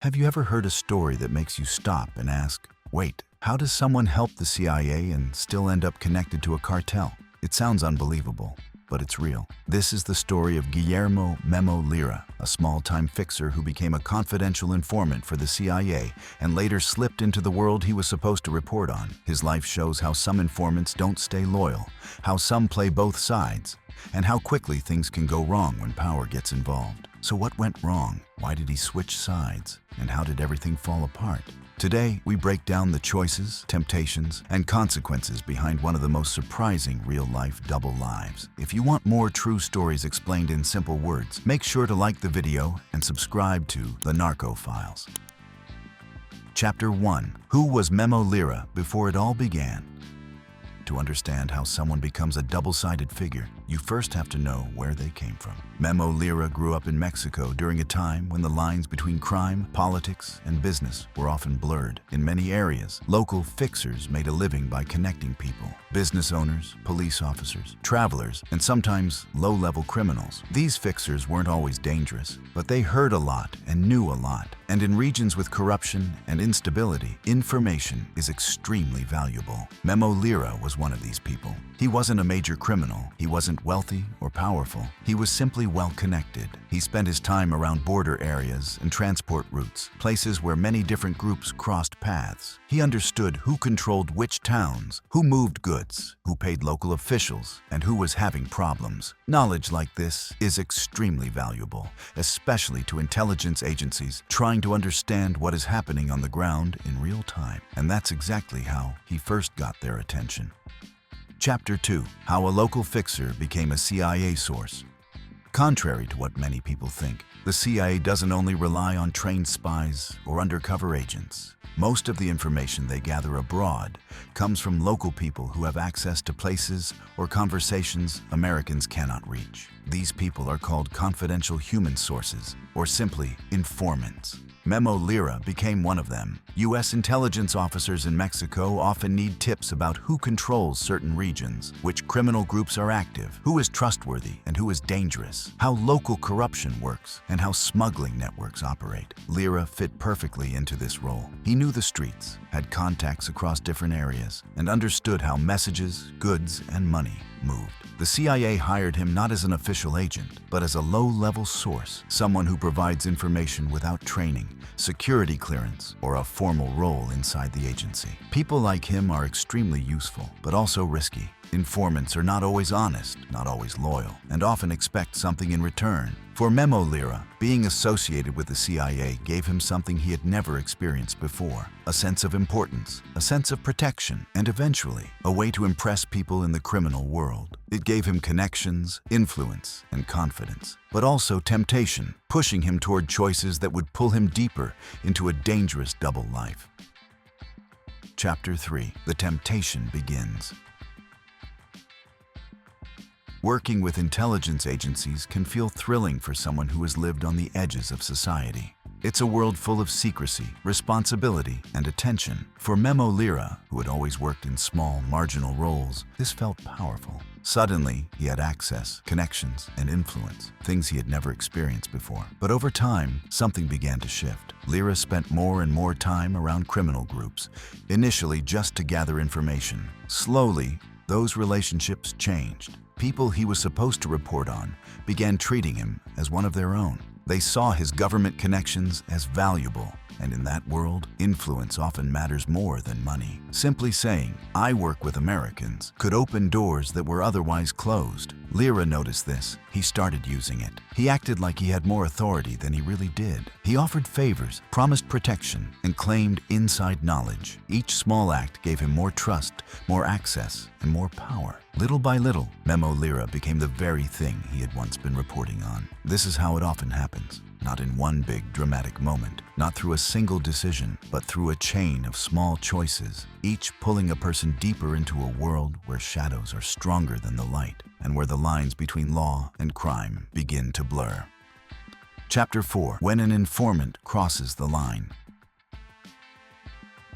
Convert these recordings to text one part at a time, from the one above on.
Have you ever heard a story that makes you stop and ask, wait, how does someone help the CIA and still end up connected to a cartel? It sounds unbelievable, but it's real. This is the story of Guillermo Memo Lira, a small-time fixer who became a confidential informant for the CIA and later slipped into the world he was supposed to report on. His life shows how some informants don't stay loyal, how some play both sides, and how quickly things can go wrong when power gets involved. So what went wrong? Why did he switch sides? And how did everything fall apart? Today, we break down the choices, temptations, and consequences behind one of the most surprising real-life double lives. If you want more true stories explained in simple words, make sure to like the video and subscribe to the Narco Files. Chapter 1. Who was Memo Lira before it all began? To understand how someone becomes a double-sided figure, you first have to know where they came from. Memo Lira grew up in Mexico during a time when the lines between crime, politics, and business were often blurred. In many areas, local fixers made a living by connecting people: business owners, police officers, travelers, and sometimes low-level criminals. These fixers weren't always dangerous, but they heard a lot and knew a lot. And in regions with corruption and instability, information is extremely valuable. Memo Lira was one of these people. He wasn't a major criminal. He wasn't wealthy or powerful. He was simply well-connected. He spent his time around border areas and transport routes, places where many different groups crossed paths. He understood who controlled which towns, who moved goods, who paid local officials, and who was having problems. Knowledge like this is extremely valuable, especially to intelligence agencies trying to understand what is happening on the ground in real time. And that's exactly how he first got their attention. Chapter 2. How a local fixer became a CIA source. Contrary to what many people think, the CIA doesn't only rely on trained spies or undercover agents. Most of the information they gather abroad comes from local people who have access to places or conversations Americans cannot reach. These people are called confidential human sources, or simply informants. Memo Lira became one of them. U.S. intelligence officers in Mexico often need tips about who controls certain regions, which criminal groups are active, who is trustworthy and who is dangerous, how local corruption works, and how smuggling networks operate. Lira fit perfectly into this role. He knew the streets, had contacts across different areas, and understood how messages, goods, and money moved. The CIA hired him not as an official agent, but as a low-level source, someone who provides information without training, security clearance, or a formal role inside the agency. People like him are extremely useful, but also risky. Informants are not always honest, not always loyal, and often expect something in return. For Memo Lira, being associated with the CIA gave him something he had never experienced before: a sense of importance, a sense of protection, and eventually, a way to impress people in the criminal world. It gave him connections, influence, and confidence, but also temptation, pushing him toward choices that would pull him deeper into a dangerous double life. Chapter 3. The temptation begins. Working with intelligence agencies can feel thrilling for someone who has lived on the edges of society. It's a world full of secrecy, responsibility, and attention. For Memo Lira, who had always worked in small, marginal roles, this felt powerful. Suddenly, he had access, connections, and influence, things he had never experienced before. But over time, something began to shift. Lira spent more and more time around criminal groups, initially just to gather information. Slowly, those relationships changed. People he was supposed to report on began treating him as one of their own. They saw his government connections as valuable, and in that world, influence often matters more than money. Simply saying, "I work with Americans," could open doors that were otherwise closed. Lira noticed this. He started using it. He acted like he had more authority than he really did. He offered favors, promised protection, and claimed inside knowledge. Each small act gave him more trust, more access, and more power. Little by little, Memo Lira became the very thing he had once been reporting on. This is how it often happens. Not in one big dramatic moment, not through a single decision, but through a chain of small choices, each pulling a person deeper into a world where shadows are stronger than the light, and where the lines between law and crime begin to blur. Chapter 4. When an informant crosses the line.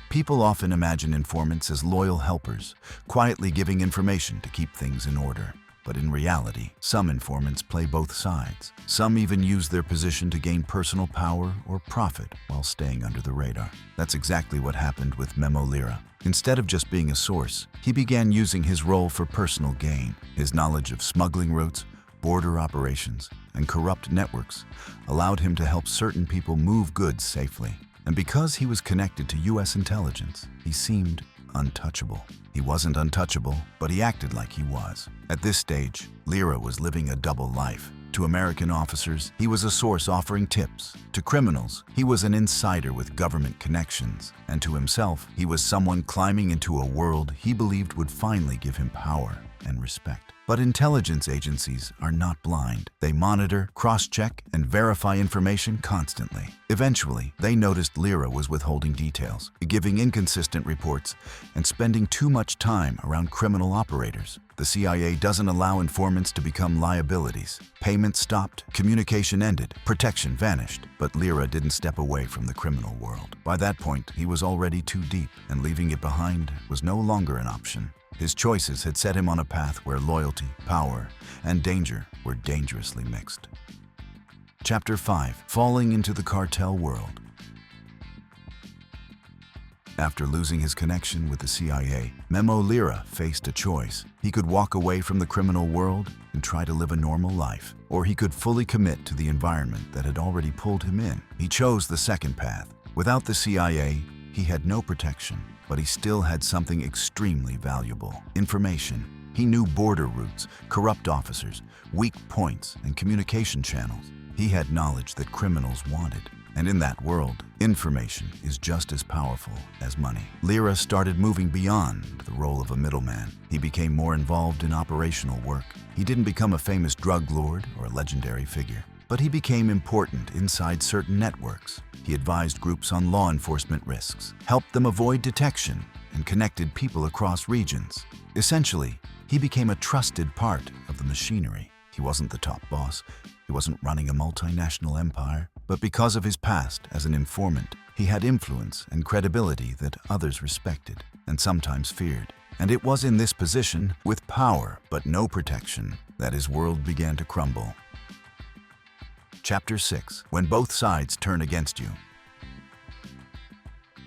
People often imagine informants as loyal helpers, quietly giving information to keep things in order. But in reality, some informants play both sides. Some even use their position to gain personal power or profit while staying under the radar. That's exactly what happened with Memo Lira. Instead of just being a source, he began using his role for personal gain. His knowledge of smuggling routes, border operations, and corrupt networks allowed him to help certain people move goods safely. And because he was connected to US intelligence, he seemed untouchable. He wasn't untouchable, but he acted like he was. At this stage, Lira was living a double life. To American officers, he was a source offering tips. To criminals, he was an insider with government connections. And to himself, he was someone climbing into a world he believed would finally give him power and respect. But intelligence agencies are not blind. They monitor, cross-check, and verify information constantly. Eventually, they noticed Lira was withholding details, giving inconsistent reports, and spending too much time around criminal operators. The CIA doesn't allow informants to become liabilities. Payments stopped, communication ended, protection vanished. But Lira didn't step away from the criminal world. By that point, he was already too deep, and leaving it behind was no longer an option. His choices had set him on a path where loyalty, power, and danger were dangerously mixed. Chapter 5. Falling into the cartel world. After losing his connection with the CIA, Memo Lira faced a choice. He could walk away from the criminal world and try to live a normal life, or he could fully commit to the environment that had already pulled him in. He chose the second path. Without the CIA, he had no protection. But he still had something extremely valuable: information. He knew border routes, corrupt officers, weak points, and communication channels. He had knowledge that criminals wanted. And in that world, information is just as powerful as money. Lira started moving beyond the role of a middleman. He became more involved in operational work. He didn't become a famous drug lord or a legendary figure, but he became important inside certain networks. He advised groups on law enforcement risks, helped them avoid detection, and connected people across regions. Essentially, he became a trusted part of the machinery. He wasn't the top boss. He wasn't running a multinational empire. But because of his past as an informant, he had influence and credibility that others respected and sometimes feared. And it was in this position, with power but no protection, that his world began to crumble. Chapter 6. When both sides turn against you.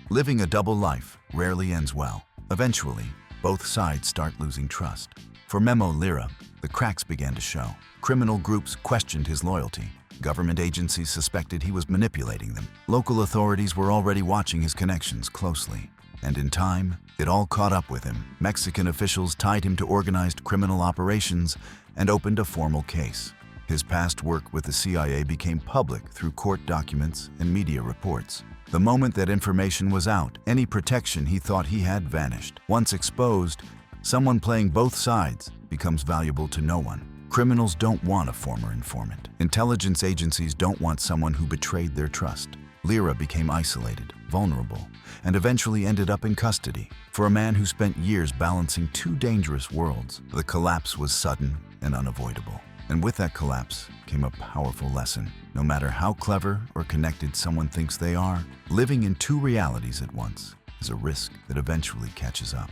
Living a double life rarely ends well. Eventually, both sides start losing trust. For Memo Lira, the cracks began to show. Criminal groups questioned his loyalty. Government agencies suspected he was manipulating them. Local authorities were already watching his connections closely. And in time, it all caught up with him. Mexican officials tied him to organized criminal operations and opened a formal case. His past work with the CIA became public through court documents and media reports. The moment that information was out, any protection he thought he had vanished. Once exposed, someone playing both sides becomes valuable to no one. Criminals don't want a former informant. Intelligence agencies don't want someone who betrayed their trust. Lira became isolated, vulnerable, and eventually ended up in custody. For a man who spent years balancing two dangerous worlds, the collapse was sudden and unavoidable. And with that collapse came a powerful lesson. No matter how clever or connected someone thinks they are, living in two realities at once is a risk that eventually catches up.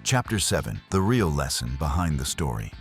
Chapter 7. The real lesson behind the story.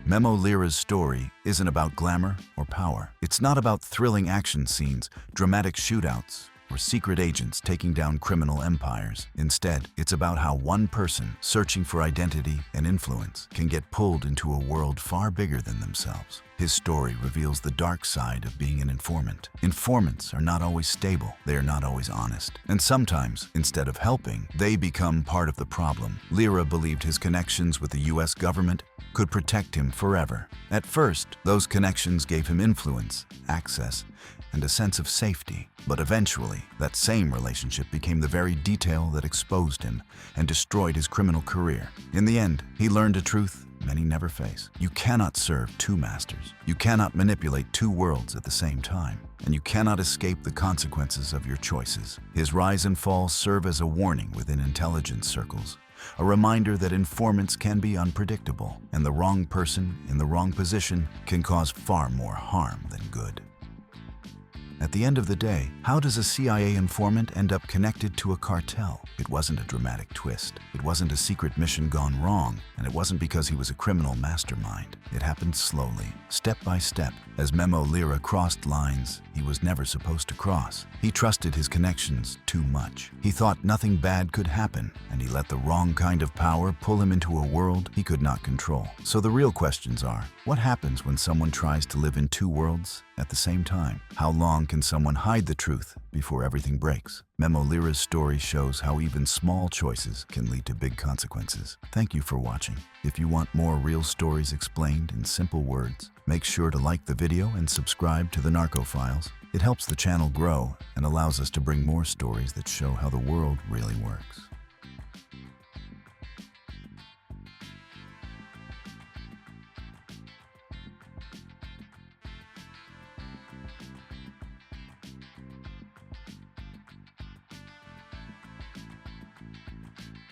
Memo Lira's story isn't about glamour or power. It's not about thrilling action scenes, dramatic shootouts, or secret agents taking down criminal empires. Instead, it's about how one person searching for identity and influence can get pulled into a world far bigger than themselves. His story reveals the dark side of being an informant. Informants are not always stable. They are not always honest. And sometimes, instead of helping, they become part of the problem. Lira believed his connections with the US government could protect him forever. At first, those connections gave him influence, access, and a sense of safety. But eventually, that same relationship became the very detail that exposed him and destroyed his criminal career. In the end, he learned a truth many never face. You cannot serve two masters. You cannot manipulate two worlds at the same time. And you cannot escape the consequences of your choices. His rise and fall serve as a warning within intelligence circles. A reminder that informants can be unpredictable, and the wrong person in the wrong position can cause far more harm than good. At the end of the day, how does a CIA informant end up connected to a cartel? It wasn't a dramatic twist. It wasn't a secret mission gone wrong, and it wasn't because he was a criminal mastermind. It happened slowly, step by step. As Memo Lira crossed lines he was never supposed to cross. He trusted his connections too much. He thought nothing bad could happen, and he let the wrong kind of power pull him into a world he could not control. So the real questions are, what happens when someone tries to live in two worlds at the same time? How long can someone hide the truth before everything breaks? Memo Lira's story shows how even small choices can lead to big consequences. Thank you for watching. If you want more real stories explained in simple words, make sure to like the video and subscribe to the Narco Files. It helps the channel grow and allows us to bring more stories that show how the world really works.